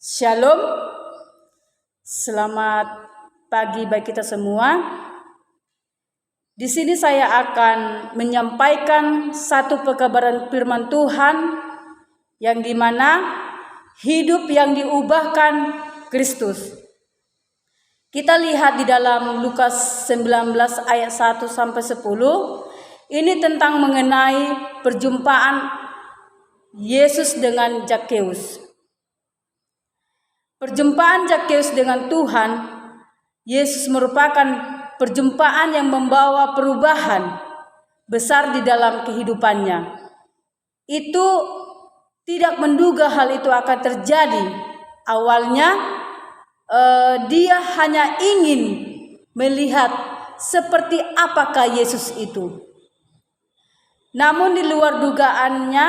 Shalom, selamat pagi bagi kita semua. Di sini saya akan menyampaikan satu pekabaran firman Tuhan yang dimana hidup yang diubahkan Kristus. Kita lihat di dalam Lukas 19 ayat 1 sampai 10. Ini tentang mengenai perjumpaan Yesus dengan Zakheus. Perjumpaan Zakheus dengan Tuhan Yesus merupakan perjumpaan yang membawa perubahan besar di dalam kehidupannya. Itu tidak menduga hal itu akan terjadi. Awalnya dia hanya ingin melihat seperti apakah Yesus itu. Namun di luar dugaannya,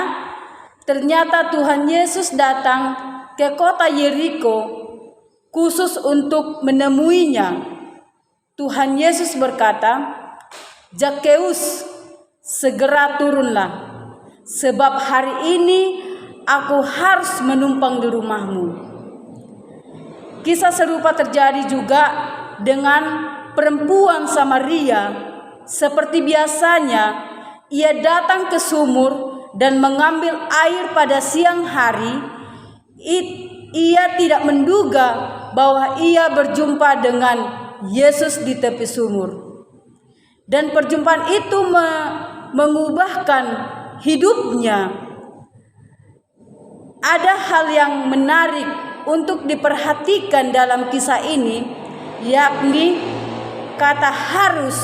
ternyata Tuhan Yesus datang ke kota Yeriko khusus untuk menemuinya. Tuhan Yesus berkata, "Zakheus, segera turunlah, sebab hari ini aku harus menumpang di rumahmu." Kisah serupa terjadi juga dengan perempuan Samaria. Seperti biasanya, ia datang ke sumur dan mengambil air pada siang hari. Ia tidak menduga bahwa ia berjumpa dengan Yesus di tepi sumur. Dan perjumpaan itu mengubahkan hidupnya. Ada hal yang menarik untuk diperhatikan dalam kisah ini, yakni kata harus.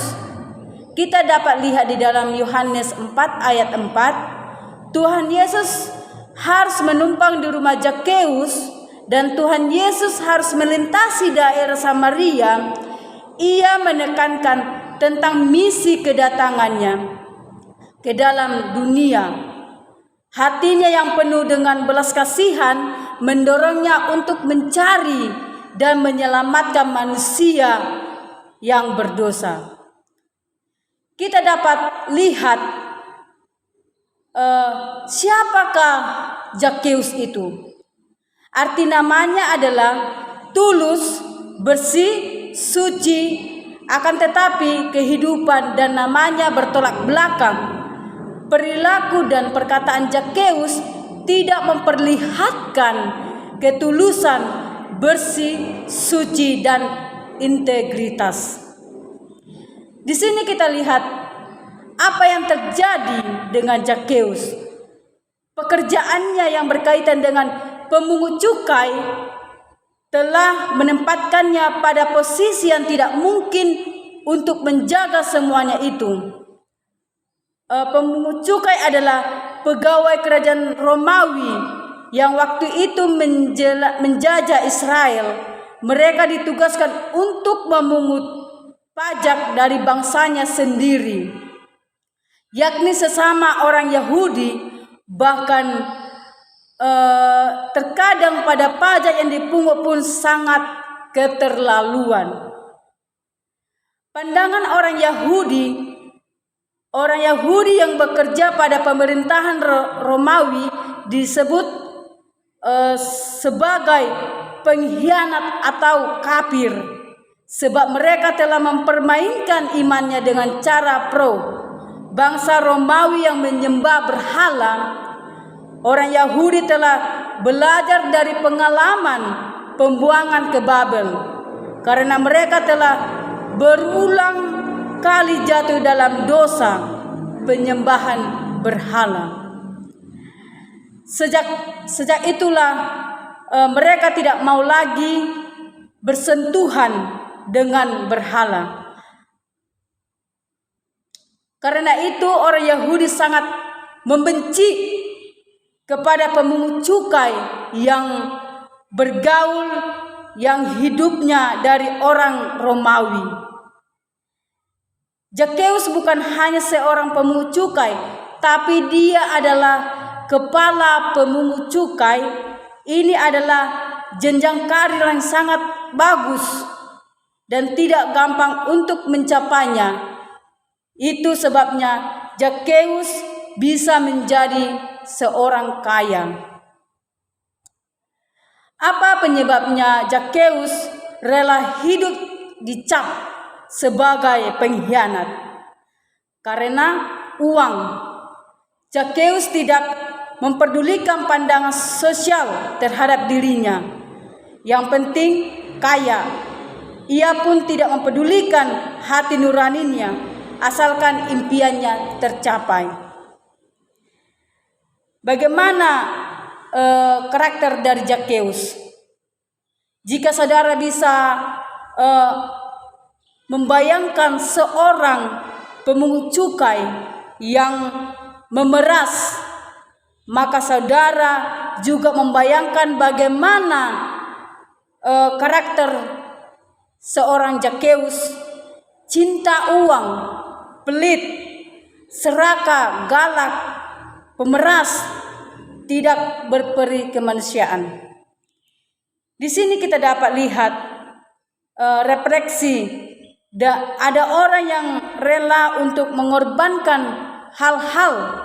Kita dapat lihat di dalam Yohanes 4 ayat 4, Tuhan Yesus harus menumpang di rumah Zakheus dan Tuhan Yesus harus melintasi daerah Samaria. Ia menekankan tentang misi kedatangannya ke dalam dunia. Hatinya yang penuh dengan belas kasihan mendorongnya untuk mencari dan menyelamatkan manusia yang berdosa. Kita dapat lihat siapakah Zakheus itu. Arti namanya adalah tulus, bersih, suci, akan tetapi kehidupan dan namanya bertolak belakang. Perilaku dan perkataan Zakheus tidak memperlihatkan ketulusan, bersih, suci, dan integritas. Di sini kita lihat apa yang terjadi dengan Zakheus. Pekerjaannya yang berkaitan dengan pemungut cukai telah menempatkannya pada posisi yang tidak mungkin untuk menjaga semuanya itu. Pemungut cukai adalah pegawai kerajaan Romawi yang waktu itu menjajah Israel. Mereka ditugaskan untuk memungut pajak dari bangsanya sendiri, yakni sesama orang Yahudi. Bahkan terkadang pada pajak yang dipungut pun sangat keterlaluan. Pandangan orang Yahudi yang bekerja pada pemerintahan Romawi disebut sebagai pengkhianat atau kafir, sebab mereka telah mempermainkan imannya dengan cara bangsa Romawi yang menyembah berhala. Orang Yahudi telah belajar dari pengalaman pembuangan ke Babel, karena mereka telah berulang kali jatuh dalam dosa penyembahan berhala. Sejak itulah mereka tidak mau lagi bersentuhan dengan berhala. Karena itu orang Yahudi sangat membenci kepada pemungut cukai yang bergaul, yang hidupnya dari orang Romawi. Zakheus bukan hanya seorang pemungut cukai, tapi dia adalah kepala pemungut cukai. Ini adalah jenjang karir yang sangat bagus dan tidak gampang untuk mencapainya. Itu sebabnya Zakheus bisa menjadi seorang kaya. Apa penyebabnya Zakheus rela hidup dicap sebagai pengkhianat? Karena uang. Zakheus tidak memperdulikan pandangan sosial terhadap dirinya. Yang penting kaya. Ia pun tidak mempedulikan hati nuraninya, asalkan impiannya tercapai. Bagaimana karakter dari Zakheus? Jika saudara bisa membayangkan seorang pemungut cukai yang memeras, maka saudara juga membayangkan bagaimana karakter seorang Zakheus: cinta uang, pelit, serakah, galak, pemeras, tidak berperi kemanusiaan. Di sini kita dapat lihat refleksi. Ada orang yang rela untuk mengorbankan hal-hal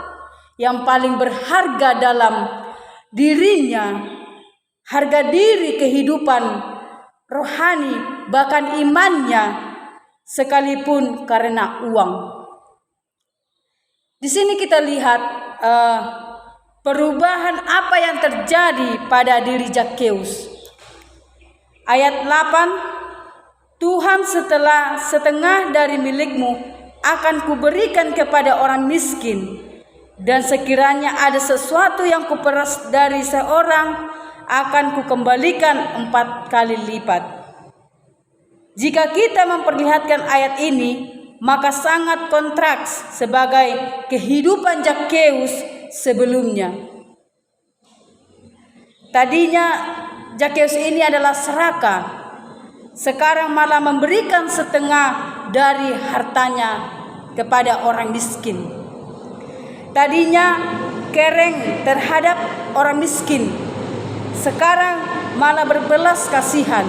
yang paling berharga dalam dirinya, harga diri, kehidupan rohani, bahkan imannya, sekalipun karena uang. Di sini kita lihat perubahan apa yang terjadi pada diri Zakheus. Ayat 8, Tuhan setelah setengah dari milikmu akan kuberikan kepada orang miskin, dan sekiranya ada sesuatu yang kuperas dari seorang, akan kukembalikan 4 kali lipat. Jika kita memperlihatkan ayat ini, maka sangat kontras sebagai kehidupan Zakheus sebelumnya. Tadinya Zakheus ini adalah serakah, sekarang malah memberikan setengah dari hartanya kepada orang miskin. Tadinya kering terhadap orang miskin, sekarang malah berbelas kasihan.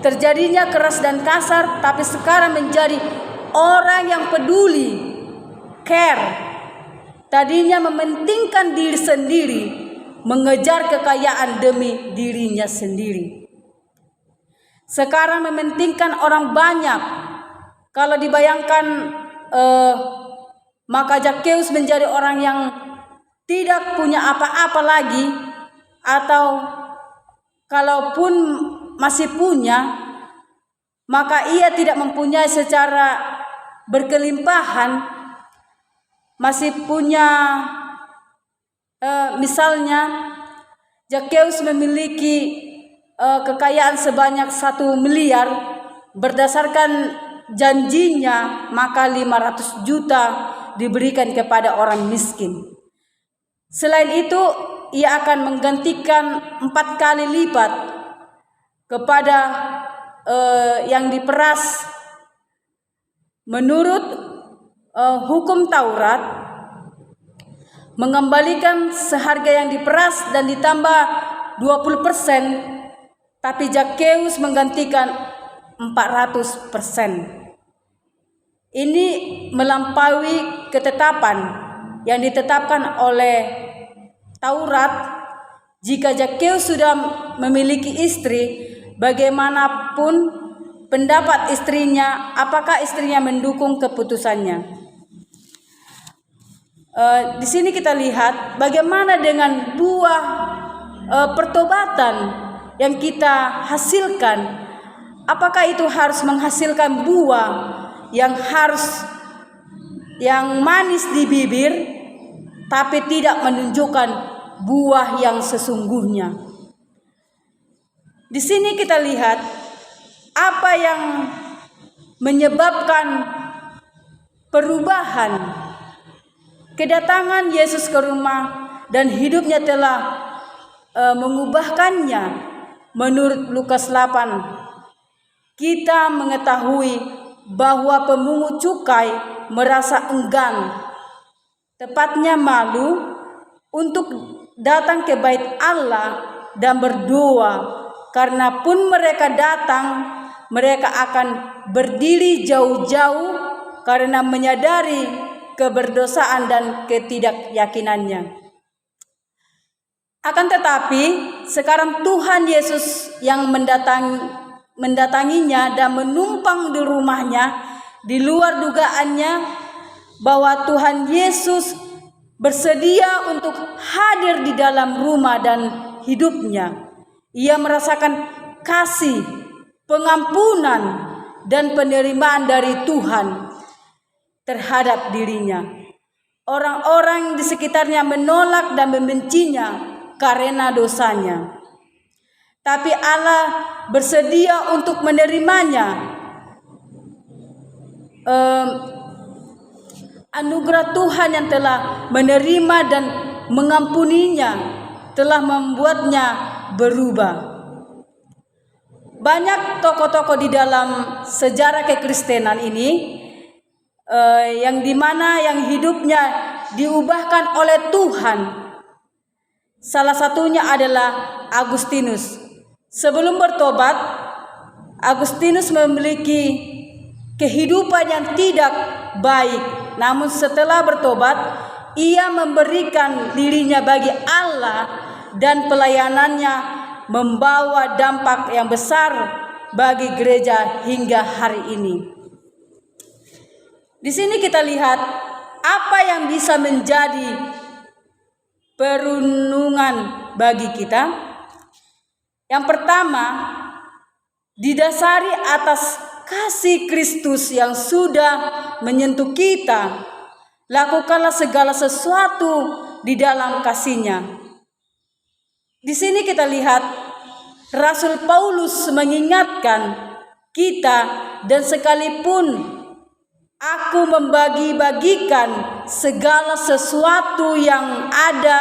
Terjadinya keras dan kasar, tapi sekarang menjadi orang yang peduli, care. Tadinya mementingkan diri sendiri, mengejar kekayaan demi dirinya sendiri. Sekarang mementingkan orang banyak. Kalau dibayangkan, maka Zakheus menjadi orang yang tidak punya apa-apa lagi, atau kalaupun masih punya, maka ia tidak mempunyai secara berkelimpahan. Masih punya, misalnya Zakheus memiliki kekayaan sebanyak 1 miliar, berdasarkan janjinya maka 500 juta diberikan kepada orang miskin. Selain itu, ia akan menggantikan 4 kali lipat kepada yang diperas. Menurut hukum Taurat, mengembalikan seharga yang diperas dan ditambah 20%, tapi Zakheus menggantikan 400%. Ini melampaui ketetapan yang ditetapkan oleh Taurat. Jika Zakheus sudah memiliki istri, bagaimanapun pendapat istrinya, apakah istrinya mendukung keputusannya. Di sini kita lihat bagaimana dengan buah pertobatan yang kita hasilkan. Apakah itu harus menghasilkan buah yang manis di bibir, tapi tidak menunjukkan buah yang sesungguhnya. Di sini kita lihat apa yang menyebabkan perubahan. Kedatangan Yesus ke rumah dan hidupnya telah mengubahkannya. Menurut Lukas 8, kita mengetahui bahwa pemungut cukai merasa enggan, tepatnya malu, untuk datang ke bait Allah dan berdoa. Karena pun mereka datang, mereka akan berdiri jauh-jauh karena menyadari keberdosaan dan ketidakyakinannya. Akan tetapi sekarang Tuhan Yesus yang mendatanginya dan menumpang di rumahnya, di luar dugaannya bahwa Tuhan Yesus bersedia untuk hadir di dalam rumah dan hidupnya. Ia merasakan kasih, pengampunan, dan penerimaan dari Tuhan terhadap dirinya. Orang-orang di sekitarnya menolak dan membencinya karena dosanya. Tapi Allah bersedia untuk menerimanya. Anugerah Tuhan yang telah menerima dan mengampuninya telah membuatnya berubah. Banyak tokoh-tokoh di dalam sejarah kekristenan ini yang dimana yang hidupnya diubahkan oleh Tuhan. Salah satunya adalah Agustinus. Sebelum bertobat, Agustinus memiliki kehidupan yang tidak baik. Namun setelah bertobat, ia memberikan dirinya bagi Allah dan pelayanannya membawa dampak yang besar bagi gereja hingga hari ini. Di sini kita lihat apa yang bisa menjadi perenungan bagi kita. Yang pertama, didasari atas kasih Kristus yang sudah menyentuh kita. Lakukanlah segala sesuatu di dalam kasih-Nya. Di sini kita lihat Rasul Paulus mengingatkan kita, dan sekalipun aku membagi-bagikan segala sesuatu yang ada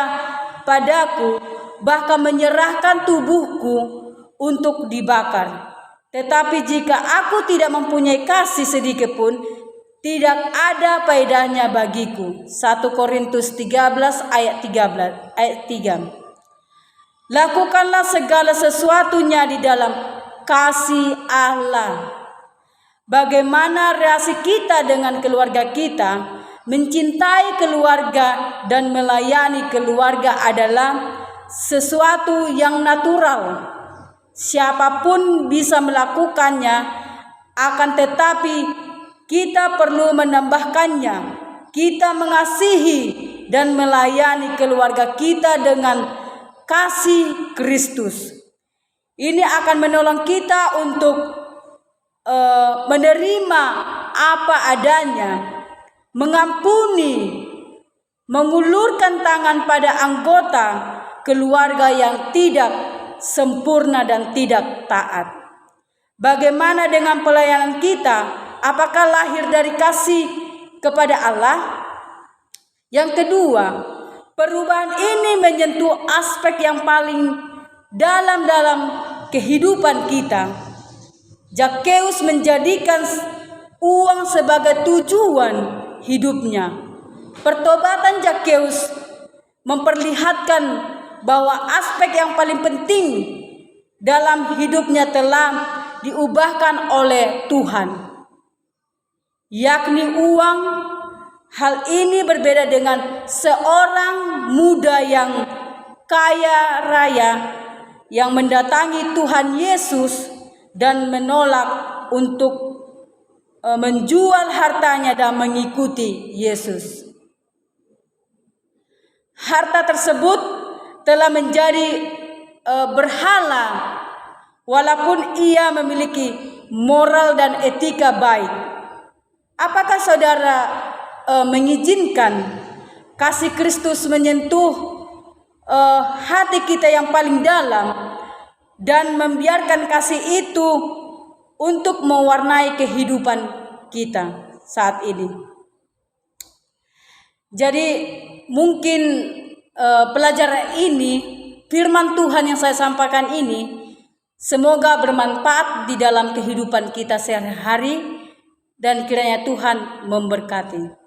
padaku, bahkan menyerahkan tubuhku untuk dibakar. Tetapi jika aku tidak mempunyai kasih sedikit pun, tidak ada faedahnya bagiku. 1 Korintus 13 ayat 3. Lakukanlah segala sesuatunya di dalam kasih Allah. Bagaimana reaksi kita dengan keluarga kita? Mencintai keluarga dan melayani keluarga adalah sesuatu yang natural. Siapapun bisa melakukannya, akan tetapi kita perlu menambahkannya. Kita mengasihi dan melayani keluarga kita dengan kasih Kristus. Ini akan menolong kita untuk menerima apa adanya, mengampuni, mengulurkan tangan pada anggota keluarga yang tidak sempurna dan tidak taat. Bagaimana dengan pelayanan kita? Apakah lahir dari kasih kepada Allah? Yang kedua, perubahan ini menyentuh aspek yang paling dalam kehidupan kita. Zakheus menjadikan uang sebagai tujuan hidupnya. Pertobatan Zakheus memperlihatkan bahwa aspek yang paling penting dalam hidupnya telah diubahkan oleh Tuhan, yakni uang. Hal ini berbeda dengan seorang muda yang kaya raya yang mendatangi Tuhan Yesus dan menolak untuk menjual hartanya dan mengikuti Yesus. Harta tersebut telah menjadi berhala walaupun ia memiliki moral dan etika baik. Apakah saudara mengizinkan kasih Kristus menyentuh hati kita yang paling dalam dan membiarkan kasih itu untuk mewarnai kehidupan kita saat ini? Jadi mungkin pelajaran ini, firman Tuhan yang saya sampaikan ini, semoga bermanfaat di dalam kehidupan kita sehari-hari dan kiranya Tuhan memberkati.